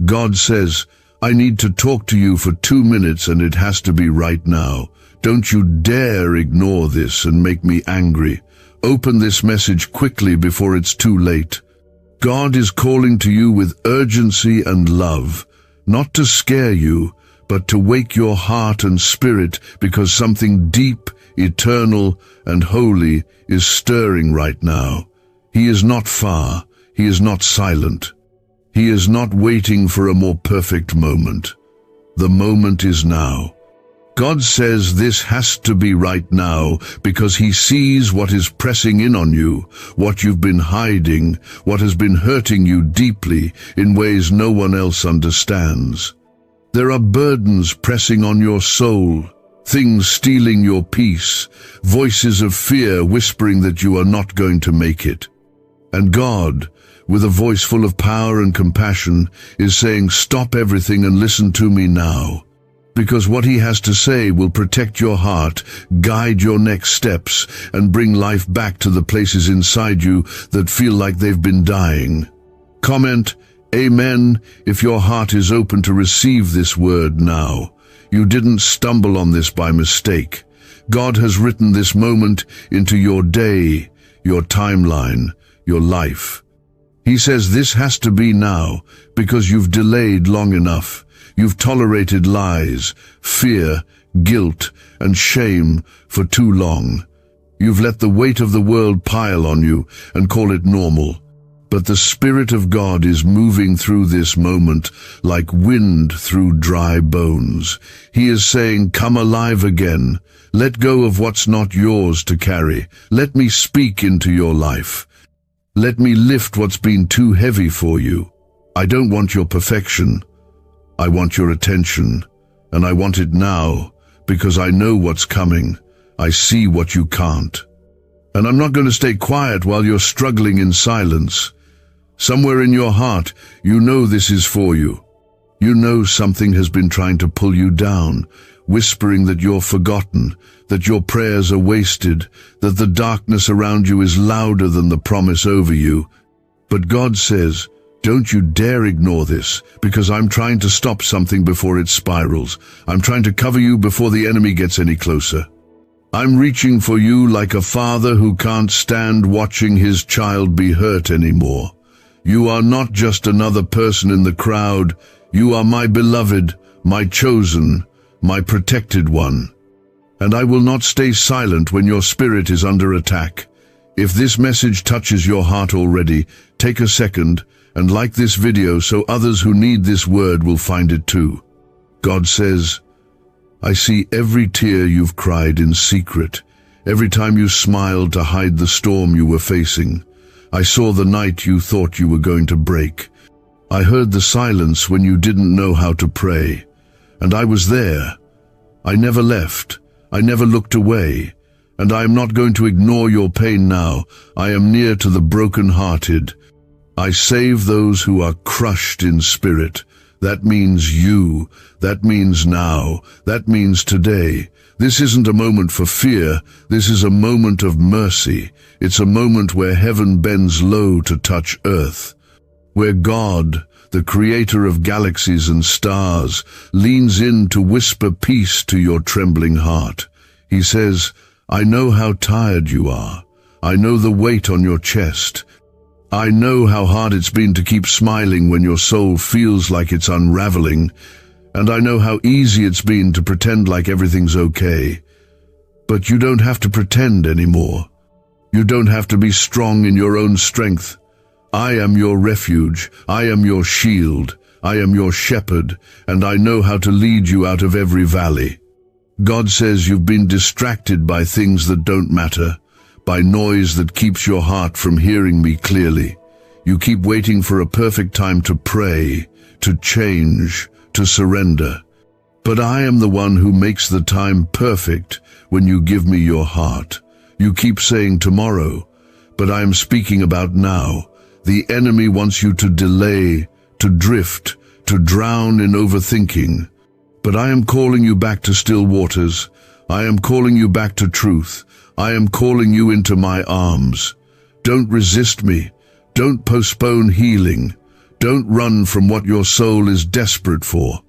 God says, I need to talk to you for 2 minutes and it has to be right now. Don't you dare ignore this and make me angry. Open this message quickly before it's too late. God is calling to you with urgency and love, not to scare you, but to wake your heart and spirit, because something deep, eternal, and holy is stirring right now. He is not far. He is not silent. He is not waiting for a more perfect moment. The moment is now. God says this has to be right now because He sees what is pressing in on you, what you've been hiding, what has been hurting you deeply in ways no one else understands. There are burdens pressing on your soul, things stealing your peace, voices of fear whispering that you are not going to make it. And God, with a voice full of power and compassion, is saying, stop everything and listen to me now. Because what He has to say will protect your heart, guide your next steps, and bring life back to the places inside you that feel like they've been dying. Comment, Amen, if your heart is open to receive this word now. You didn't stumble on this by mistake. God has written this moment into your day, your timeline, your life. He says this has to be now because you've delayed long enough. You've tolerated lies, fear, guilt, and shame for too long. You've let the weight of the world pile on you and call it normal. But the Spirit of God is moving through this moment like wind through dry bones. He is saying, come alive again. Let go of what's not yours to carry. Let me speak into your life. Let me lift what's been too heavy for you. I don't want your perfection. I want your attention, and I want it now because I know what's coming. I see what you can't. And I'm not going to stay quiet while you're struggling in silence. Somewhere in your heart, you know this is for you. You know something has been trying to pull you down, whispering that you're forgotten, that your prayers are wasted, that the darkness around you is louder than the promise over you. But God says, don't you dare ignore this, because I'm trying to stop something before it spirals. I'm trying to cover you before the enemy gets any closer. I'm reaching for you like a father who can't stand watching his child be hurt anymore. You are not just another person in the crowd. You are my beloved, my chosen, my protected one. And I will not stay silent when your spirit is under attack. If this message touches your heart already, take a second and like this video so others who need this word will find it too. God says, I see every tear you've cried in secret, every time you smiled to hide the storm you were facing. I saw the night you thought you were going to break. I heard the silence when you didn't know how to pray. And I was there. I never left. I never looked away. And I am not going to ignore your pain now. I am near to the broken-hearted. I save those who are crushed in spirit. That means you. That means now. That means today. This isn't a moment for fear. This is a moment of mercy. It's a moment where heaven bends low to touch earth. Where God, the creator of galaxies and stars, leans in to whisper peace to your trembling heart. He says, I know how tired you are. I know the weight on your chest. I know how hard it's been to keep smiling when your soul feels like it's unraveling, and I know how easy it's been to pretend like everything's okay. But you don't have to pretend anymore. You don't have to be strong in your own strength. I am your refuge. I am your shield. I am your shepherd, and I know how to lead you out of every valley. God says you've been distracted by things that don't matter, by noise that keeps your heart from hearing me clearly. You keep waiting for a perfect time to pray, to change, to surrender. But I am the one who makes the time perfect when you give me your heart. You keep saying tomorrow, but I am speaking about now. The enemy wants you to delay, to drift, to drown in overthinking. But I am calling you back to still waters. I am calling you back to truth. I am calling you into my arms. Don't resist me. Don't postpone healing. Don't run from what your soul is desperate for.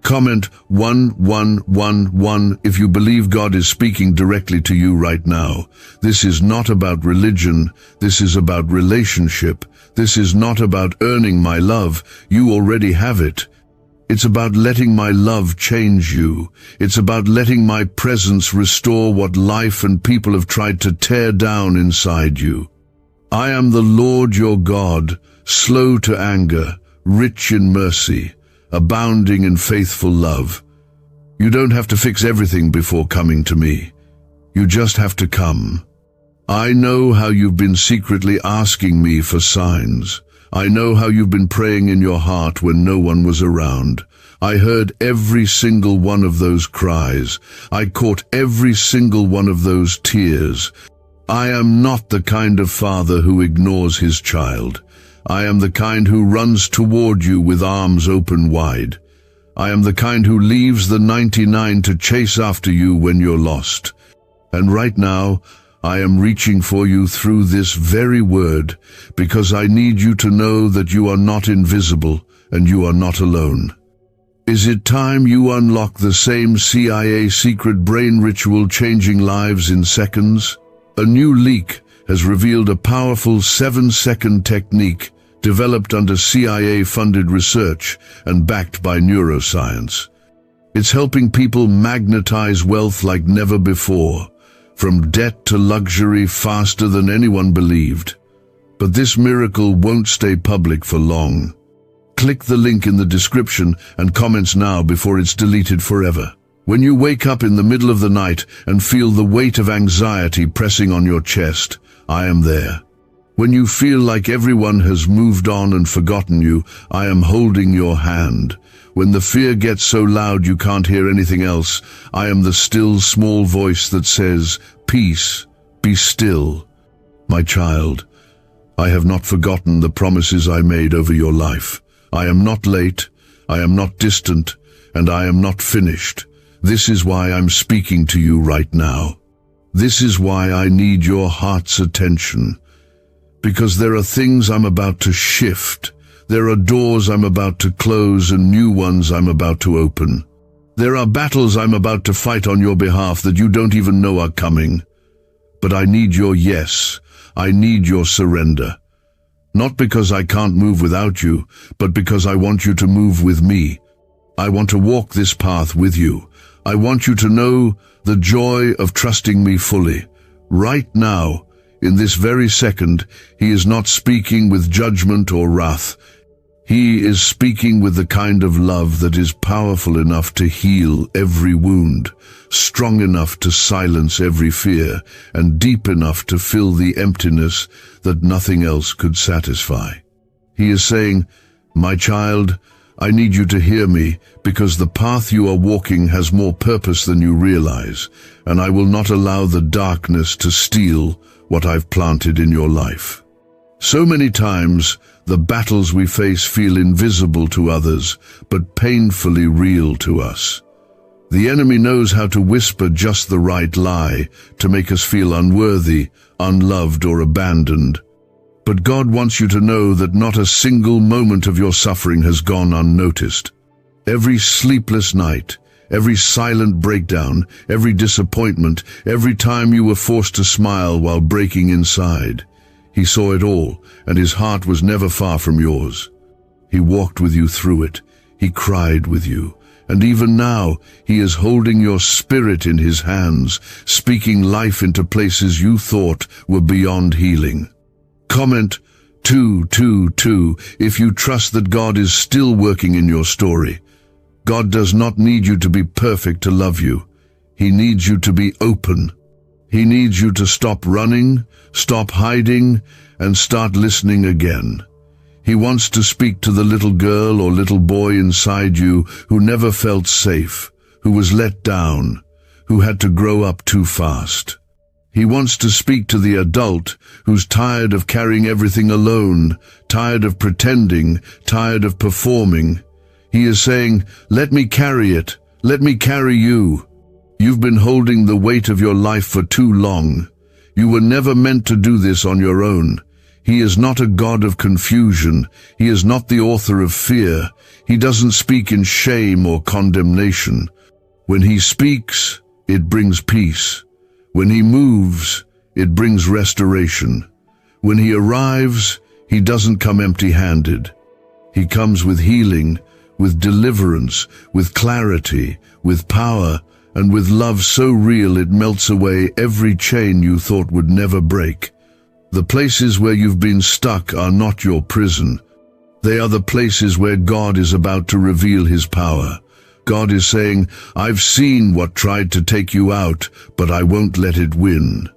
Comment 1111 if you believe God is speaking directly to you right now. This is not about religion. This is about relationship. This is not about earning my love. You already have it. It's about letting my love change you. It's about letting my presence restore what life and people have tried to tear down inside you. I am the Lord your God, slow to anger, rich in mercy, abounding in faithful love. You don't have to fix everything before coming to me. You just have to come. I know how you've been secretly asking me for signs. I know how you've been praying in your heart when no one was around. I heard every single one of those cries. I caught every single one of those tears. I am not the kind of father who ignores his child. I am the kind who runs toward you with arms open wide. I am the kind who leaves the 99 to chase after you when you're lost. And right now, I am reaching for you through this very word, because I need you to know that you are not invisible and you are not alone. Is it time you unlock the same CIA secret brain ritual changing lives in seconds? A new leak has revealed a powerful 7-second technique developed under CIA-funded research and backed by neuroscience. It's helping people magnetize wealth like never before, from debt to luxury faster than anyone believed. But this miracle won't stay public for long. Click the link in the description and comments now before it's deleted forever. When you wake up in the middle of the night and feel the weight of anxiety pressing on your chest, I am there. When you feel like everyone has moved on and forgotten you, I am holding your hand. When the fear gets so loud you can't hear anything else, I am the still small voice that says, "Peace, be still." My child, I have not forgotten the promises I made over your life. I am not late, I am not distant, and I am not finished. This is why I'm speaking to you right now. This is why I need your heart's attention. Because there are things I'm about to shift. There are doors I'm about to close and new ones I'm about to open. There are battles I'm about to fight on your behalf that you don't even know are coming. But I need your yes. I need your surrender. Not because I can't move without you, but because I want you to move with me. I want to walk this path with you. I want you to know the joy of trusting me fully. Right now, in this very second, he is not speaking with judgment or wrath. He is speaking with the kind of love that is powerful enough to heal every wound, strong enough to silence every fear, and deep enough to fill the emptiness that nothing else could satisfy. He is saying, "My child, I need you to hear me, because the path you are walking has more purpose than you realize, and I will not allow the darkness to steal what I've planted in your life." So many times, the battles we face feel invisible to others, but painfully real to us. The enemy knows how to whisper just the right lie to make us feel unworthy, unloved, or abandoned. But God wants you to know that not a single moment of your suffering has gone unnoticed. Every sleepless night, every silent breakdown, every disappointment, every time you were forced to smile while breaking inside. He saw it all, and his heart was never far from yours. He walked with you through it. He cried with you. And even now, he is holding your spirit in his hands, speaking life into places you thought were beyond healing. Comment 222 if you trust that God is still working in your story. God does not need you to be perfect to love you. He needs you to be open. He needs you to stop running, stop hiding, and start listening again. He wants to speak to the little girl or little boy inside you who never felt safe, who was let down, who had to grow up too fast. He wants to speak to the adult who's tired of carrying everything alone, tired of pretending, tired of performing. He is saying, "Let me carry it. Let me carry you. You've been holding the weight of your life for too long. You were never meant to do this on your own." He is not a God of confusion. He is not the author of fear. He doesn't speak in shame or condemnation. When he speaks, it brings peace. When he moves, it brings restoration. When he arrives, he doesn't come empty-handed. He comes with healing, with deliverance, with clarity, with power, and with love so real it melts away every chain you thought would never break. The places where you've been stuck are not your prison. They are the places where God is about to reveal his power. God is saying, I've seen what tried to take you out, but I won't let it win.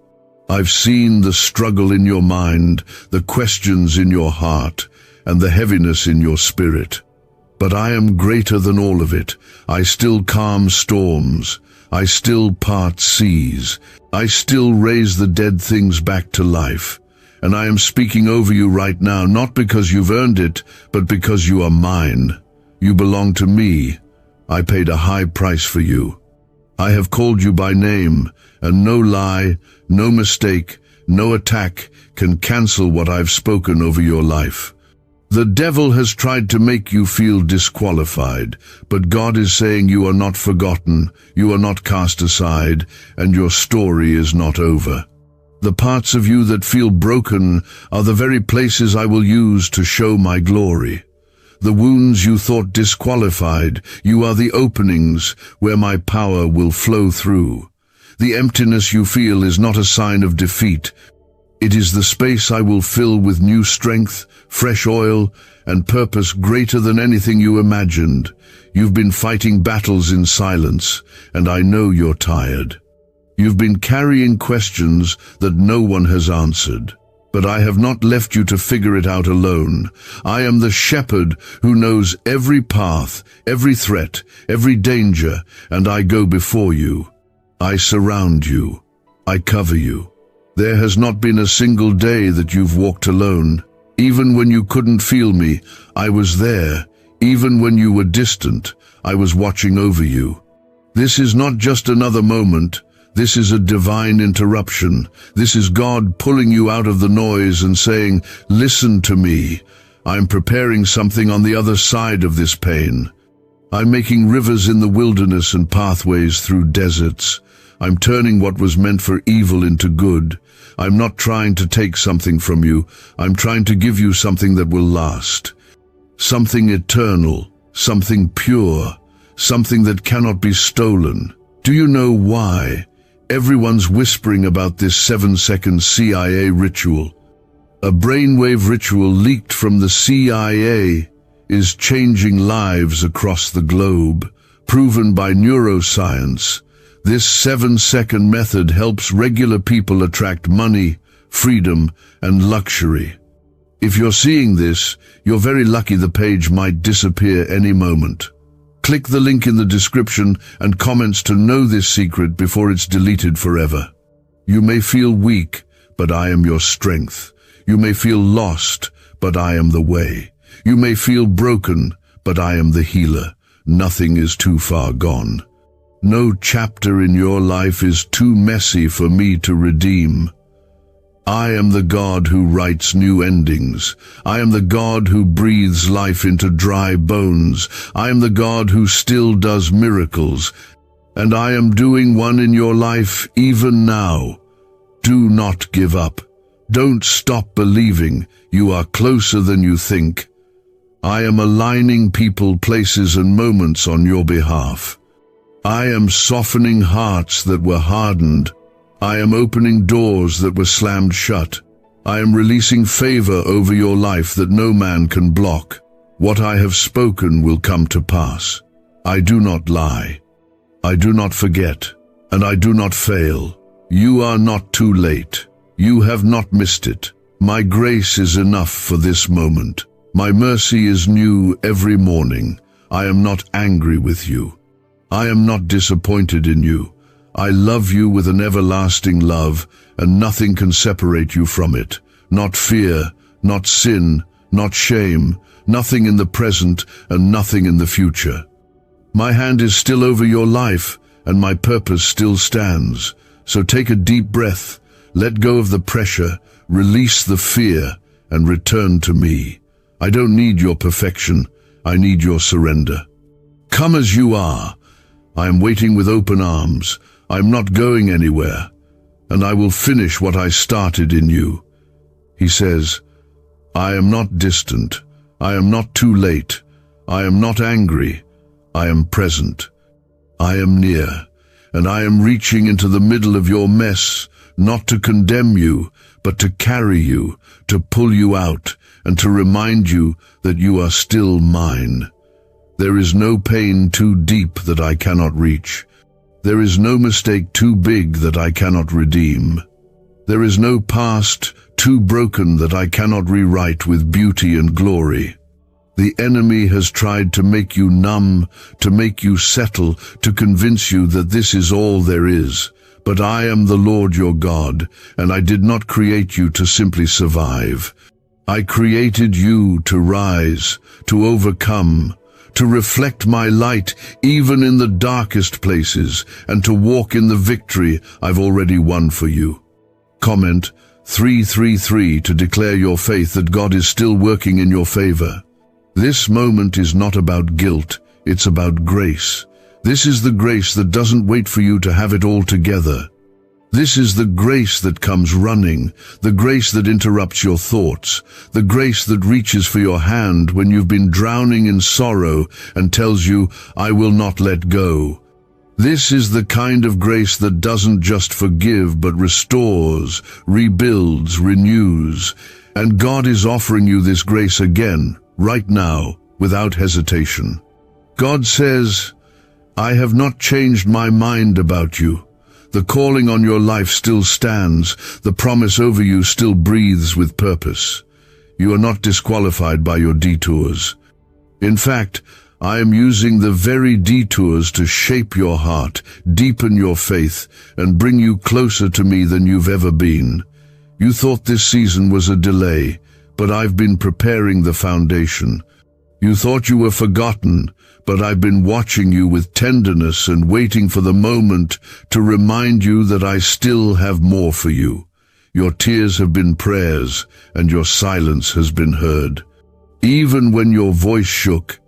I've seen the struggle in your mind, the questions in your heart, and the heaviness in your spirit. But I am greater than all of it. I still calm storms. I still part seas. I still raise the dead things back to life. And I am speaking over you right now, not because you've earned it, but because you are mine. You belong to me. I paid a high price for you. I have called you by name, and no lie, no mistake, no attack can cancel what I've spoken over your life. The devil has tried to make you feel disqualified, but God is saying you are not forgotten, you are not cast aside, and your story is not over. The parts of you that feel broken are the very places I will use to show my glory. The wounds you thought disqualified, you are the openings where my power will flow through. The emptiness you feel is not a sign of defeat. It is the space I will fill with new strength, fresh oil, and purpose greater than anything you imagined. You've been fighting battles in silence, and I know you're tired. You've been carrying questions that no one has answered. But I have not left you to figure it out alone. I am the shepherd who knows every path, every threat, every danger, and I go before you. I surround you. I cover you. There has not been a single day that you've walked alone. Even when you couldn't feel me, I was there. Even when you were distant, I was watching over you. This is not just another moment. This is a divine interruption. This is God pulling you out of the noise and saying, listen to me. I'm preparing something on the other side of this pain. I'm making rivers in the wilderness and pathways through deserts. I'm turning what was meant for evil into good. I'm not trying to take something from you. I'm trying to give you something that will last. Something eternal, something pure, something that cannot be stolen. Do you know why? Everyone's whispering about this 7-second CIA ritual. A brainwave ritual leaked from the CIA is changing lives across the globe. Proven by neuroscience, this 7-second method helps regular people attract money, freedom, and luxury. If you're seeing this, you're very lucky. The page might disappear any moment. Click the link in the description and comments to know this secret before it's deleted forever. You may feel weak, but I am your strength. You may feel lost, but I am the way. You may feel broken, but I am the healer. Nothing is too far gone. No chapter in your life is too messy for me to redeem. I am the God who writes new endings. I am the God who breathes life into dry bones. I am the God who still does miracles. And I am doing one in your life even now. Do not give up. Don't stop believing. You are closer than you think. I am aligning people, places, and moments on your behalf. I am softening hearts that were hardened. I am opening doors that were slammed shut. I am releasing favor over your life that no man can block. What I have spoken will come to pass. I do not lie. I do not forget, and I do not fail. You are not too late. You have not missed it. My grace is enough for this moment. My mercy is new every morning. I am not angry with you. I am not disappointed in you. I love you with an everlasting love, and nothing can separate you from it. Not fear, not sin, not shame, nothing in the present and nothing in the future. My hand is still over your life, and my purpose still stands. So take a deep breath, let go of the pressure, release the fear, and return to me. I don't need your perfection. I need your surrender. Come as you are. I am waiting with open arms. I am not going anywhere, and I will finish what I started in you. He says, I am not distant. I am not too late. I am not angry. I am present. I am near, and I am reaching into the middle of your mess, not to condemn you, but to carry you, to pull you out, and to remind you that you are still mine. There is no pain too deep that I cannot reach. There is no mistake too big that I cannot redeem. There is no past too broken that I cannot rewrite with beauty and glory. The enemy has tried to make you numb, to make you settle, to convince you that this is all there is. But I am the Lord your God, and I did not create you to simply survive. I created you to rise, to overcome, to reflect my light even in the darkest places, and to walk in the victory I've already won for you. Comment 333 to declare your faith that God is still working in your favor. This moment is not about guilt, it's about grace. This is the grace that doesn't wait for you to have it all together. This is the grace that comes running, the grace that interrupts your thoughts, the grace that reaches for your hand when you've been drowning in sorrow and tells you, I will not let go. This is the kind of grace that doesn't just forgive but restores, rebuilds, renews. And God is offering you this grace again, right now, without hesitation. God says, I have not changed my mind about you. The calling on your life still stands. The promise over you still breathes with purpose. You are not disqualified by your detours. In fact, I am using the very detours to shape your heart, deepen your faith, and bring you closer to me than you've ever been. You thought this season was a delay, but I've been preparing the foundation. You thought you were forgotten, but I've been watching you with tenderness and waiting for the moment to remind you that I still have more for you. Your tears have been prayers, and your silence has been heard. Even when your voice shook,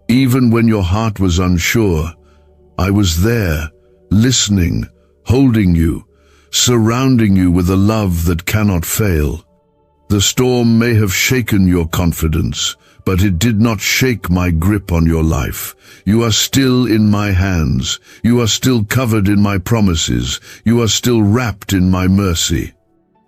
even when your heart was unsure, I was there, listening, holding you, surrounding you with a love that cannot fail. The storm may have shaken your confidence, but it did not shake my grip on your life. You are still in my hands. You are still covered in my promises. You are still wrapped in my mercy.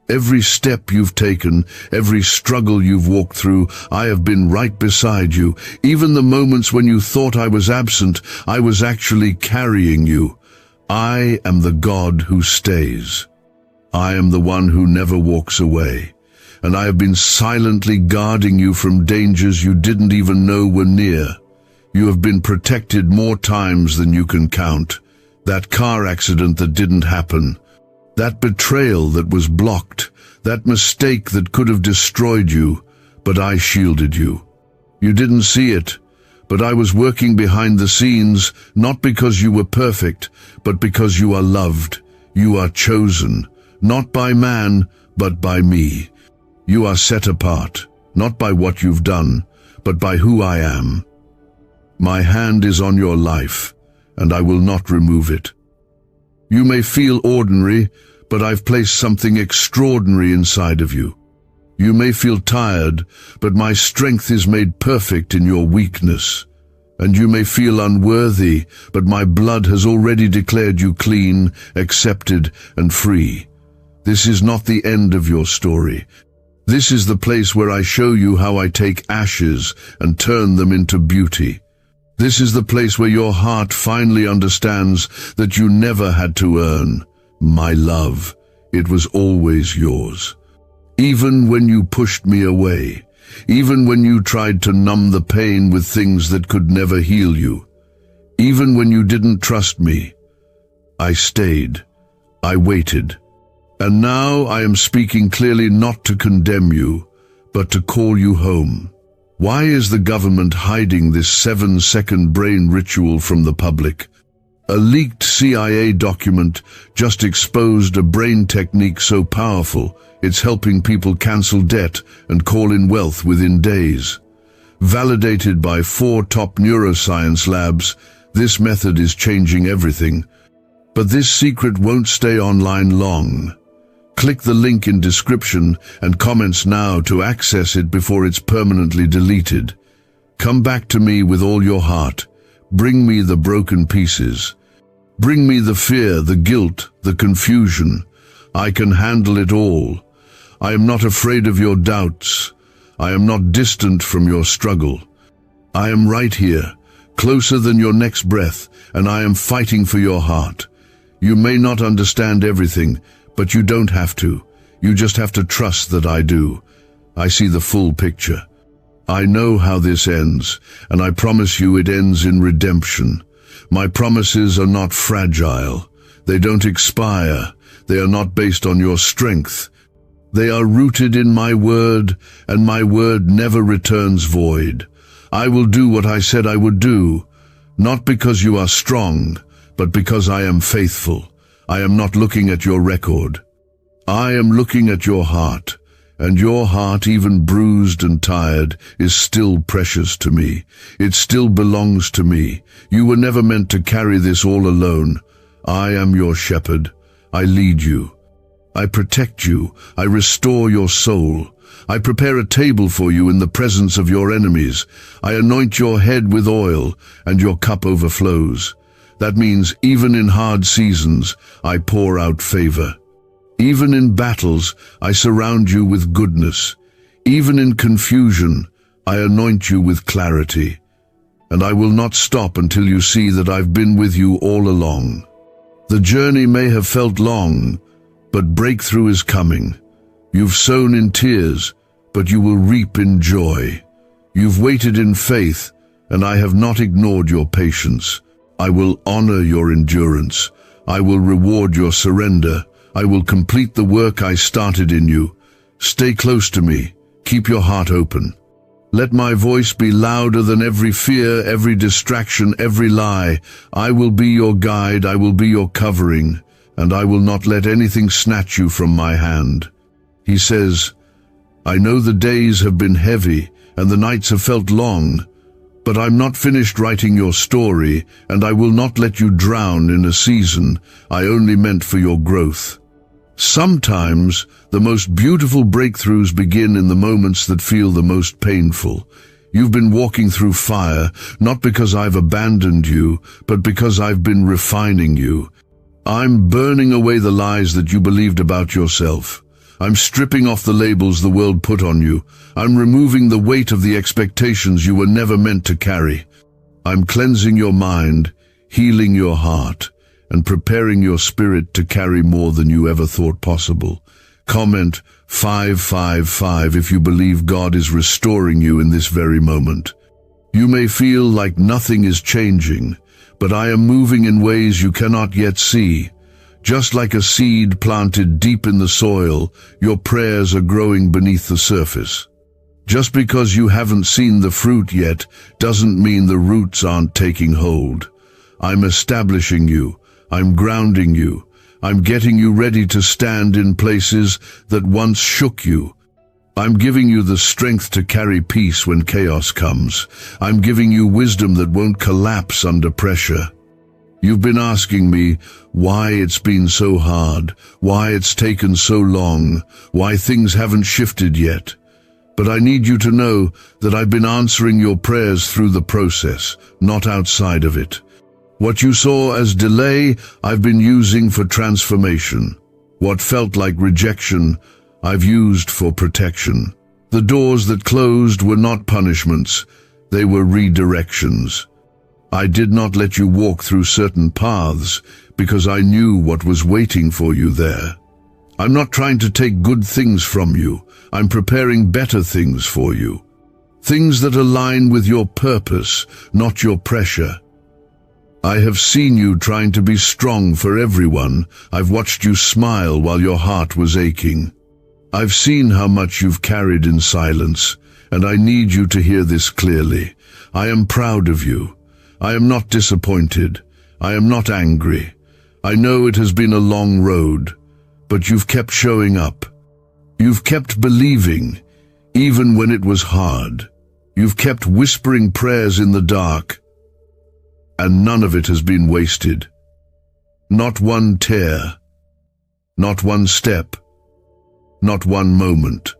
Every step you've taken, every struggle you've walked through, I have been right beside you. Even the moments when you thought I was absent, I was actually carrying you. I am the God who stays. I am the one who never walks away. And I have been silently guarding you from dangers you didn't even know were near. You have been protected more times than you can count. That car accident that didn't happen. That betrayal that was blocked, that mistake that could have destroyed you, but I shielded you. You didn't see it, but I was working behind the scenes, not because you were perfect, but because you are loved. You are chosen, not by man, but by me. You are set apart, not by what you've done, but by who I am. My hand is on your life, and I will not remove it. You may feel ordinary, but I've placed something extraordinary inside of you. You may feel tired, but my strength is made perfect in your weakness. And you may feel unworthy, but my blood has already declared you clean, accepted, and free. This is not the end of your story. This is the place where I show you how I take ashes and turn them into beauty. This is the place where your heart finally understands that you never had to earn my love. It was always yours. Even when you pushed me away, even when you tried to numb the pain with things that could never heal you, even when you didn't trust me, I stayed. I waited. And now I am speaking clearly, not to condemn you, but to call you home. Why is the government hiding this 7-second brain ritual from the public? A leaked CIA document just exposed a brain technique so powerful, it's helping people cancel debt and call in wealth within days. Validated by 4 top neuroscience labs, this method is changing everything. But this secret won't stay online long. Click the link in description and comments now to access it before it's permanently deleted. Come back to me with all your heart. Bring me the broken pieces. Bring me the fear, the guilt, the confusion. I can handle it all. I am not afraid of your doubts. I am not distant from your struggle. I am right here, closer than your next breath, and I am fighting for your heart. You may not understand everything, but you don't have to. You just have to trust that I do. I see the full picture. I know how this ends, and I promise you it ends in redemption. My promises are not fragile. They don't expire. They are not based on your strength. They are rooted in my word, and my word never returns void. I will do what I said I would do, not because you are strong, but because I am faithful. I am not looking at your record. I am looking at your heart, and your heart, even bruised and tired, is still precious to me. It still belongs to me. You were never meant to carry this all alone. I am your shepherd. I lead you. I protect you. I restore your soul. I prepare a table for you in the presence of your enemies. I anoint your head with oil, and your cup overflows. That means even in hard seasons, I pour out favor. Even in battles, I surround you with goodness. Even in confusion, I anoint you with clarity. And I will not stop until you see that I've been with you all along. The journey may have felt long, but breakthrough is coming. You've sown in tears, but you will reap in joy. You've waited in faith, and I have not ignored your patience. I will honor your endurance. I will reward your surrender. I will complete the work I started in you. Stay close to me. Keep your heart open. Let my voice be louder than every fear, every distraction, every lie. I will be your guide. I will be your covering, and I will not let anything snatch you from my hand. He says, I know the days have been heavy and the nights have felt long, but I'm not finished writing your story, and I will not let you drown in a season I only meant for your growth. Sometimes the most beautiful breakthroughs begin in the moments that feel the most painful. You've been walking through fire, not because I've abandoned you, but because I've been refining you. I'm burning away the lies that you believed about yourself. I'm stripping off the labels the world put on you. I'm removing the weight of the expectations you were never meant to carry. I'm cleansing your mind, healing your heart, and preparing your spirit to carry more than you ever thought possible. Comment 555 if you believe God is restoring you in this very moment. You may feel like nothing is changing, but I am moving in ways you cannot yet see. Just like a seed planted deep in the soil, your prayers are growing beneath the surface. Just because you haven't seen the fruit yet doesn't mean the roots aren't taking hold. I'm establishing you. I'm grounding you. I'm getting you ready to stand in places that once shook you. I'm giving you the strength to carry peace when chaos comes. I'm giving you wisdom that won't collapse under pressure. You've been asking me why it's been so hard, why it's taken so long, why things haven't shifted yet. But I need you to know that I've been answering your prayers through the process, not outside of it. What you saw as delay, I've been using for transformation. What felt like rejection, I've used for protection. The doors that closed were not punishments, they were redirections. I did not let you walk through certain paths because I knew what was waiting for you there. I'm not trying to take good things from you. I'm preparing better things for you. Things that align with your purpose, not your pressure. I have seen you trying to be strong for everyone. I've watched you smile while your heart was aching. I've seen how much you've carried in silence, and I need you to hear this clearly. I am proud of you. I am not disappointed. I am not angry. I know it has been a long road, but you've kept showing up. You've kept believing, even when it was hard. You've kept whispering prayers in the dark, and none of it has been wasted. Not one tear, not one step, not one moment.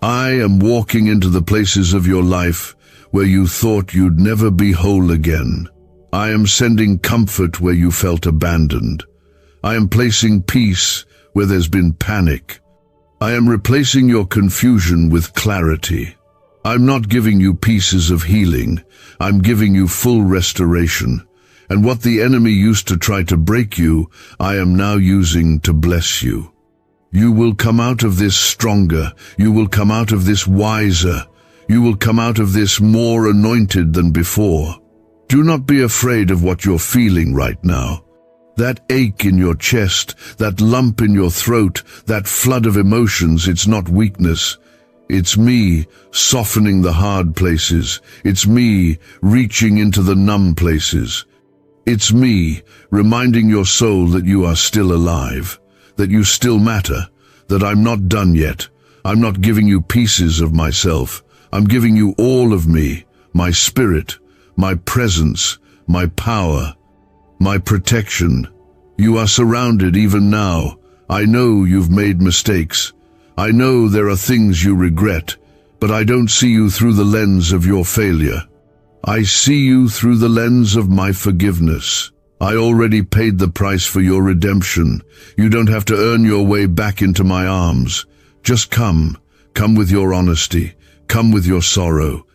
I am walking into the places of your life where you thought you'd never be whole again. I am sending comfort where you felt abandoned. I am placing peace where there's been panic. I am replacing your confusion with clarity. I'm not giving you pieces of healing. I'm giving you full restoration. And what the enemy used to try to break you, I am now using to bless you. You will come out of this stronger. You will come out of this wiser. You will come out of this more anointed than before. Do not be afraid of what you're feeling right now. That ache in your chest, that lump in your throat, that flood of emotions, it's not weakness. It's me softening the hard places. It's me reaching into the numb places. It's me reminding your soul that you are still alive, that you still matter, that I'm not done yet. I'm not giving you pieces of myself. I'm giving you all of me, my spirit, my presence, my power, my protection. You are surrounded even now. I know you've made mistakes. I know there are things you regret, but I don't see you through the lens of your failure. I see you through the lens of my forgiveness. I already paid the price for your redemption. You don't have to earn your way back into my arms. Just come. Come with your honesty. Come with your sorrow.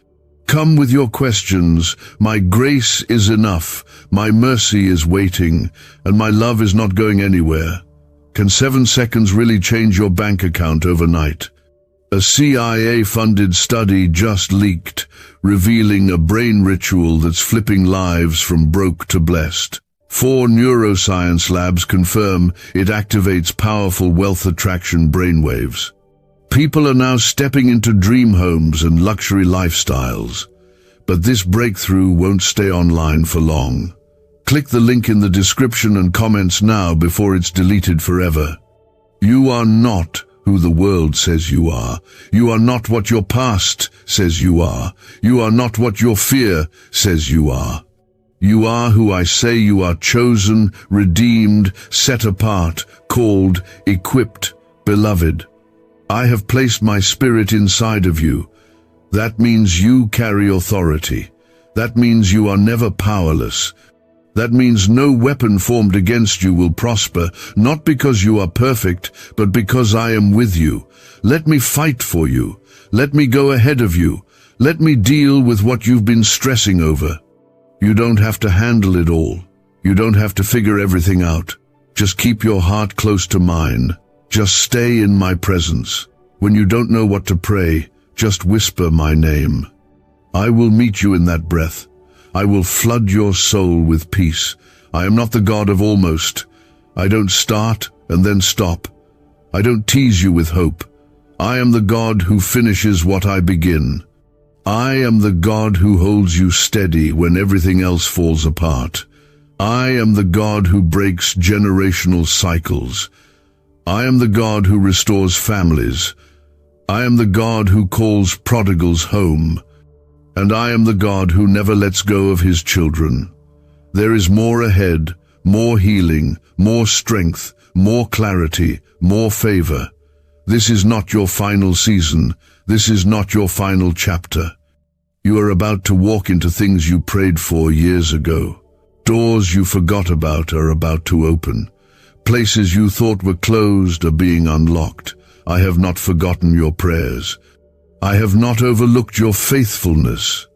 Come with your questions. My grace is enough. My mercy is waiting, and my love is not going anywhere. Can 7 seconds really change your bank account overnight? A CIA-funded study just leaked, revealing a brain ritual that's flipping lives from broke to blessed. 4 neuroscience labs confirm it activates powerful wealth attraction brainwaves. People are now stepping into dream homes and luxury lifestyles. But this breakthrough won't stay online for long. Click the link in the description and comments now before it's deleted forever. You are not who the world says you are. You are not what your past says you are. You are not what your fear says you are. You are who I say you are: chosen, redeemed, set apart, called, equipped, beloved. I have placed my spirit inside of you. That means you carry authority. That means you are never powerless. That means no weapon formed against you will prosper, not because you are perfect, but because I am with you. Let me fight for you. Let me go ahead of you. Let me deal with what you've been stressing over. You don't have to handle it all. You don't have to figure everything out. Just keep your heart close to mine. Just stay in my presence. When you don't know what to pray, just whisper my name. I will meet you in that breath. I will flood your soul with peace. I am not the God of almost. I don't start and then stop. I don't tease you with hope. I am the God who finishes what I begin. I am the God who holds you steady when everything else falls apart. I am the God who breaks generational cycles. I am the God who restores families. I am the God who calls prodigals home. And I am the God who never lets go of his children. There is more ahead, more healing, more strength, more clarity, more favor. This is not your final season. This is not your final chapter. You are about to walk into things you prayed for years ago. Doors you forgot about are about to open. Places you thought were closed are being unlocked. I have not forgotten your prayers. I have not overlooked your faithfulness.